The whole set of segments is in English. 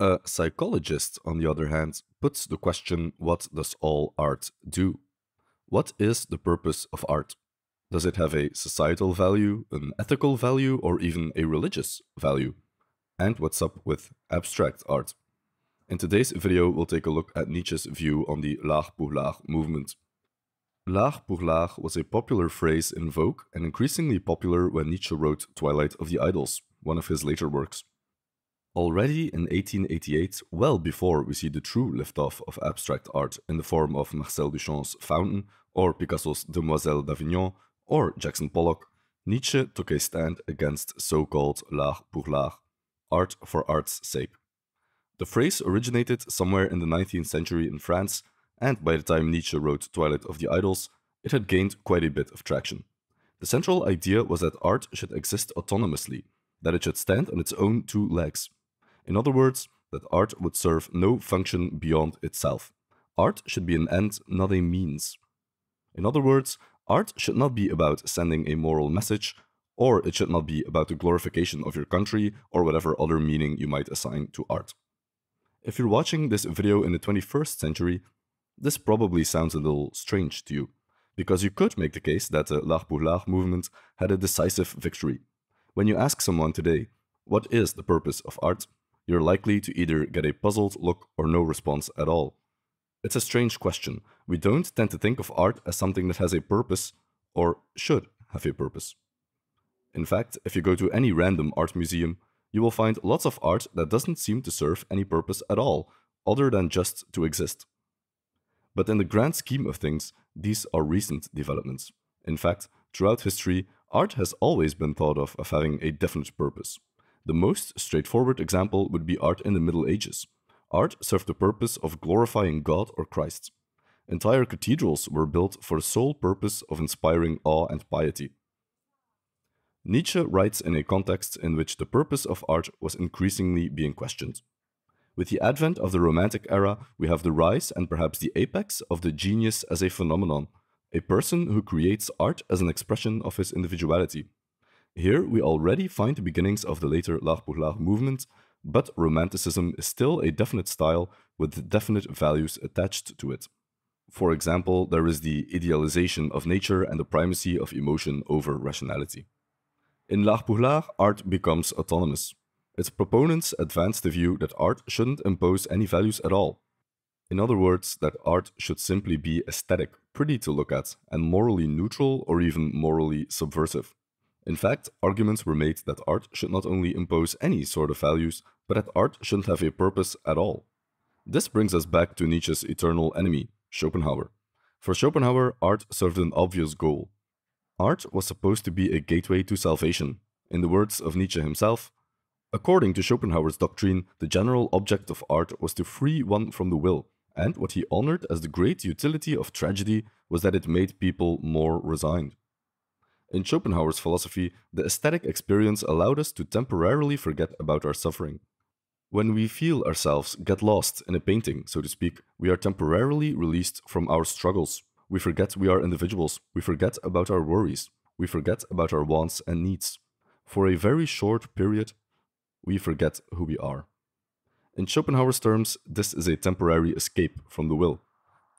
A psychologist, on the other hand, puts the question, what does all art do? What is the purpose of art? Does it have a societal value, an ethical value, or even a religious value? And what's up with abstract art? In today's video, we'll take a look at Nietzsche's view on the l'art pour l'art movement. L'art pour l'art was a popular phrase in Vogue and increasingly popular when Nietzsche wrote Twilight of the Idols, one of his later works. Already in 1888, well before we see the true liftoff of abstract art in the form of Marcel Duchamp's Fountain, or Picasso's Demoiselles d'Avignon, or Jackson Pollock, Nietzsche took a stand against so-called l'art pour l'art, art for art's sake. The phrase originated somewhere in the 19th century in France, and by the time Nietzsche wrote Twilight of the Idols, it had gained quite a bit of traction. The central idea was that art should exist autonomously, that it should stand on its own two legs. In other words, that art would serve no function beyond itself. Art should be an end, not a means. In other words, art should not be about sending a moral message, or it should not be about the glorification of your country or whatever other meaning you might assign to art. If you're watching this video in the 21st century, this probably sounds a little strange to you, because you could make the case that the l'art pour l'art movement had a decisive victory. When you ask someone today, what is the purpose of art? You're likely to either get a puzzled look or no response at all. It's a strange question. We don't tend to think of art as something that has a purpose, or should have a purpose. In fact, if you go to any random art museum, you will find lots of art that doesn't seem to serve any purpose at all, other than just to exist. But in the grand scheme of things, these are recent developments. In fact, throughout history, art has always been thought of having a definite purpose. The most straightforward example would be art in the Middle Ages. Art served the purpose of glorifying God or Christ. Entire cathedrals were built for the sole purpose of inspiring awe and piety. Nietzsche writes in a context in which the purpose of art was increasingly being questioned. With the advent of the Romantic era, we have the rise and perhaps the apex of the genius as a phenomenon, a person who creates art as an expression of his individuality. Here we already find the beginnings of the later l'art pour l'art movement, but Romanticism is still a definite style with definite values attached to it. For example, there is the idealization of nature and the primacy of emotion over rationality. In l'art pour l'art, art becomes autonomous. Its proponents advance the view that art shouldn't impose any values at all. In other words, that art should simply be aesthetic, pretty to look at, and morally neutral or even morally subversive. In fact, arguments were made that art should not only impose any sort of values, but that art shouldn't have a purpose at all. This brings us back to Nietzsche's eternal enemy, Schopenhauer. For Schopenhauer, art served an obvious goal. Art was supposed to be a gateway to salvation. In the words of Nietzsche himself, according to Schopenhauer's doctrine, the general object of art was to free one from the will, and what he honored as the great utility of tragedy was that it made people more resigned. In Schopenhauer's philosophy, the aesthetic experience allowed us to temporarily forget about our suffering. When we feel ourselves get lost in a painting, so to speak, we are temporarily released from our struggles. We forget we are individuals, we forget about our worries, we forget about our wants and needs. For a very short period, we forget who we are. In Schopenhauer's terms, this is a temporary escape from the will.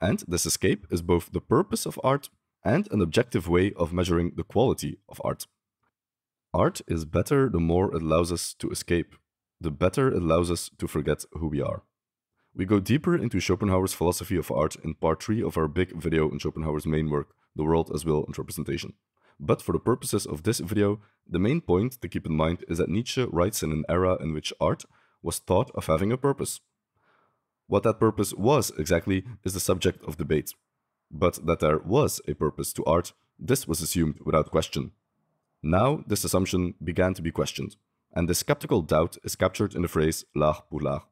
And this escape is both the purpose of art and an objective way of measuring the quality of art. Art is better the more it allows us to escape, the better it allows us to forget who we are. We go deeper into Schopenhauer's philosophy of art in part 3 of our big video in Schopenhauer's main work, The World as Will and Representation. But for the purposes of this video, the main point to keep in mind is that Nietzsche writes in an era in which art was thought of having a purpose. What that purpose was exactly is the subject of debate. But that there was a purpose to art, this was assumed without question. Now, this assumption began to be questioned, and this skeptical doubt is captured in the phrase l'art pour l'art.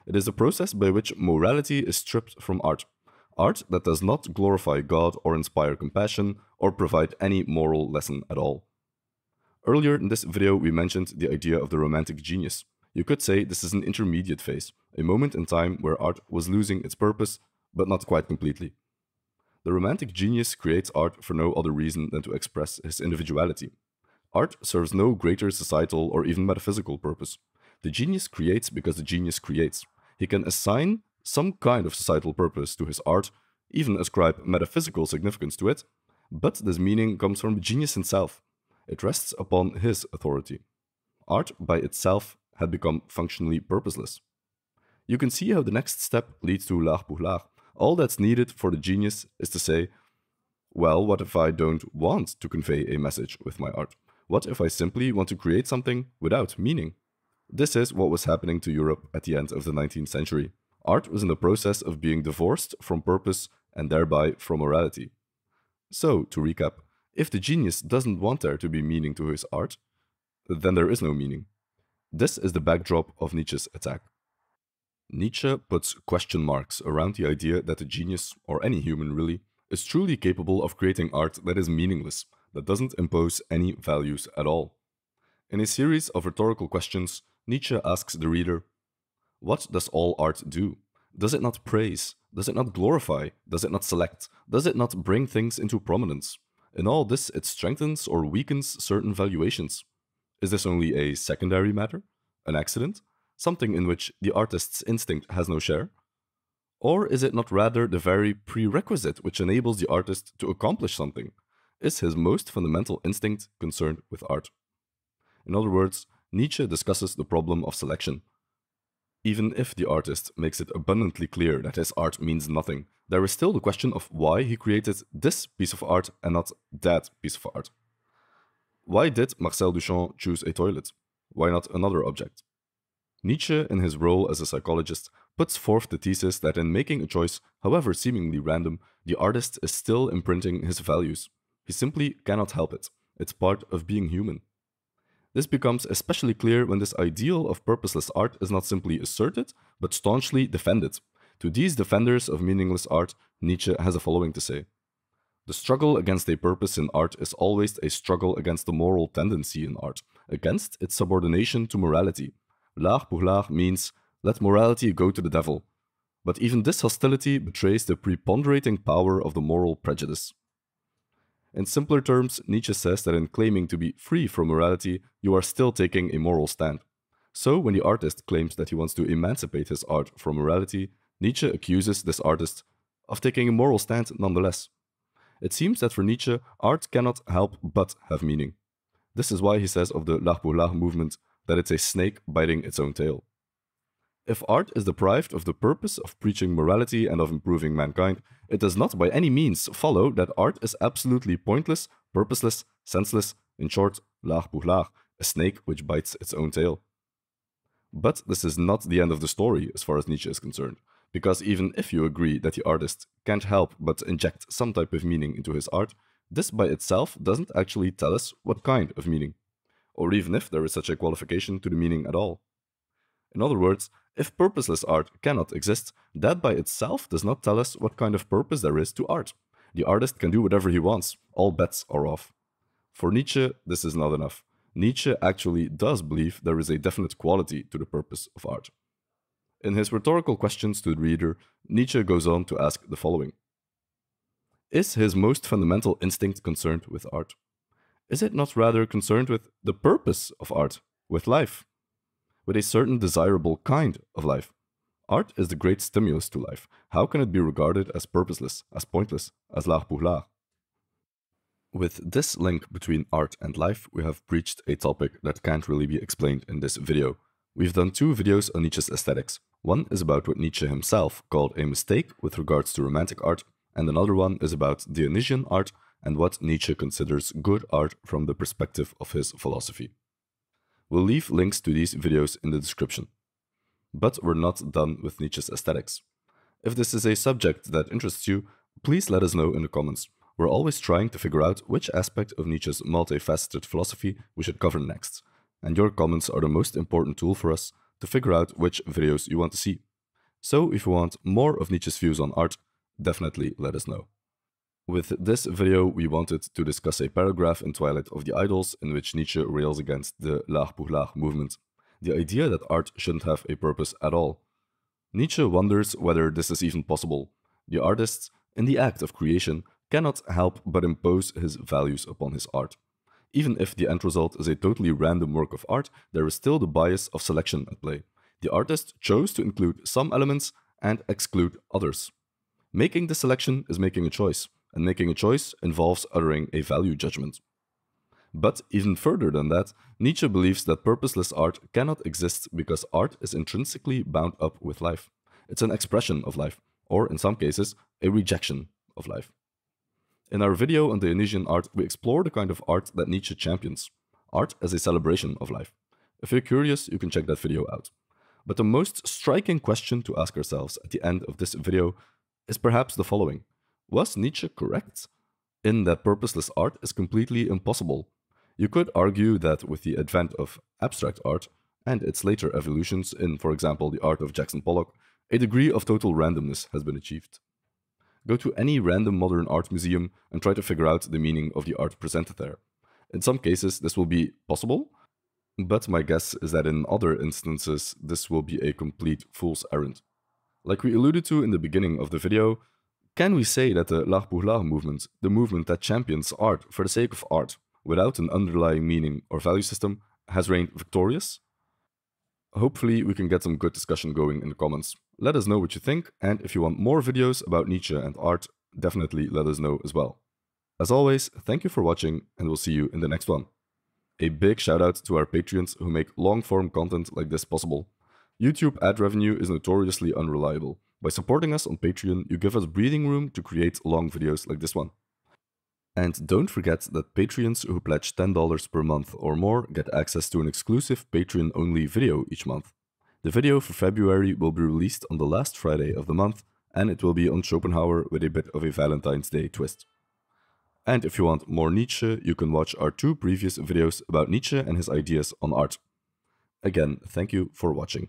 It is a process by which morality is stripped from art. Art that does not glorify God or inspire compassion or provide any moral lesson at all. Earlier in this video, we mentioned the idea of the romantic genius. You could say this is an intermediate phase, a moment in time where art was losing its purpose, but not quite completely. The romantic genius creates art for no other reason than to express his individuality. Art serves no greater societal or even metaphysical purpose. The genius creates because the genius creates. He can assign some kind of societal purpose to his art, even ascribe metaphysical significance to it, but this meaning comes from the genius himself. It rests upon his authority. Art by itself had become functionally purposeless. You can see how the next step leads to l'art pour l'art. All that's needed for the genius is to say, well, what if I don't want to convey a message with my art? What if I simply want to create something without meaning? This is what was happening to Europe at the end of the 19th century. Art was in the process of being divorced from purpose and thereby from morality. So, to recap, if the genius doesn't want there to be meaning to his art, then there is no meaning. This is the backdrop of Nietzsche's attack. Nietzsche puts question marks around the idea that a genius, or any human really, is truly capable of creating art that is meaningless, that doesn't impose any values at all. In a series of rhetorical questions, Nietzsche asks the reader, what does all art do? Does it not praise? Does it not glorify? Does it not select? Does it not bring things into prominence? In all this, it strengthens or weakens certain valuations. Is this only a secondary matter? An accident? Something in which the artist's instinct has no share? Or is it not rather the very prerequisite which enables the artist to accomplish something? Is his most fundamental instinct concerned with art? In other words, Nietzsche discusses the problem of selection. Even if the artist makes it abundantly clear that his art means nothing, there is still the question of why he created this piece of art and not that piece of art. Why did Marcel Duchamp choose a toilet? Why not another object? Nietzsche, in his role as a psychologist, puts forth the thesis that in making a choice, however seemingly random, the artist is still imprinting his values. He simply cannot help it. It's part of being human. This becomes especially clear when this ideal of purposeless art is not simply asserted, but staunchly defended. To these defenders of meaningless art, Nietzsche has the following to say. The struggle against a purpose in art is always a struggle against the moral tendency in art, against its subordination to morality. L'art pour l'art means, let morality go to the devil. But even this hostility betrays the preponderating power of the moral prejudice. In simpler terms, Nietzsche says that in claiming to be free from morality, you are still taking a moral stand. So, when the artist claims that he wants to emancipate his art from morality, Nietzsche accuses this artist of taking a moral stand nonetheless. It seems that for Nietzsche, art cannot help but have meaning. This is why he says of the l'art pour l'art movement that it's a snake biting its own tail. If art is deprived of the purpose of preaching morality and of improving mankind, it does not by any means follow that art is absolutely pointless, purposeless, senseless, in short, l'art pour l'art, a snake which bites its own tail. But this is not the end of the story as far as Nietzsche is concerned, because even if you agree that the artist can't help but inject some type of meaning into his art, this by itself doesn't actually tell us what kind of meaning, or even if there is such a qualification to the meaning at all. In other words, if purposeless art cannot exist, that by itself does not tell us what kind of purpose there is to art. The artist can do whatever he wants, all bets are off. For Nietzsche, this is not enough. Nietzsche actually does believe there is a definite quality to the purpose of art. In his rhetorical questions to the reader, Nietzsche goes on to ask the following. Is his most fundamental instinct concerned with art? Is it not rather concerned with the purpose of art, with life? With a certain desirable kind of life. Art is the great stimulus to life. How can it be regarded as purposeless, as pointless, as l'art pour l'art? With this link between art and life, we have breached a topic that can't really be explained in this video. We've done two videos on Nietzsche's aesthetics. One is about what Nietzsche himself called a mistake with regards to romantic art, and another one is about Dionysian art and what Nietzsche considers good art from the perspective of his philosophy. We'll leave links to these videos in the description. But we're not done with Nietzsche's aesthetics. If this is a subject that interests you, please let us know in the comments. We're always trying to figure out which aspect of Nietzsche's multifaceted philosophy we should cover next, and your comments are the most important tool for us to figure out which videos you want to see. So if you want more of Nietzsche's views on art, definitely let us know. With this video, we wanted to discuss a paragraph in Twilight of the Idols in which Nietzsche rails against the l'art pour l'art movement, the idea that art shouldn't have a purpose at all. Nietzsche wonders whether this is even possible. The artist, in the act of creation, cannot help but impose his values upon his art. Even if the end result is a totally random work of art, there is still the bias of selection at play. The artist chose to include some elements and exclude others. Making the selection is making a choice, and making a choice involves uttering a value judgment. But even further than that, Nietzsche believes that purposeless art cannot exist because art is intrinsically bound up with life. It's an expression of life, or in some cases, a rejection of life. In our video on Dionysian art, we explore the kind of art that Nietzsche champions, art as a celebration of life. If you're curious, you can check that video out. But the most striking question to ask ourselves at the end of this video is perhaps the following. Was Nietzsche correct in that purposeless art is completely impossible? You could argue that with the advent of abstract art and its later evolutions in, for example, the art of Jackson Pollock, a degree of total randomness has been achieved. Go to any random modern art museum and try to figure out the meaning of the art presented there. In some cases, this will be possible, but my guess is that in other instances, this will be a complete fool's errand. Like we alluded to in the beginning of the video, can we say that the l'art pour l'art movement, the movement that champions art for the sake of art, without an underlying meaning or value system, has reigned victorious? Hopefully we can get some good discussion going in the comments. Let us know what you think, and if you want more videos about Nietzsche and art, definitely let us know as well. As always, thank you for watching, and we'll see you in the next one. A big shout out to our Patreons who make long-form content like this possible. YouTube ad revenue is notoriously unreliable. By supporting us on Patreon, you give us breathing room to create long videos like this one. And don't forget that Patreons who pledge $10 per month or more get access to an exclusive Patreon-only video each month. The video for February will be released on the last Friday of the month, and it will be on Schopenhauer with a bit of a Valentine's Day twist. And if you want more Nietzsche, you can watch our 2 previous videos about Nietzsche and his ideas on art. Again, thank you for watching.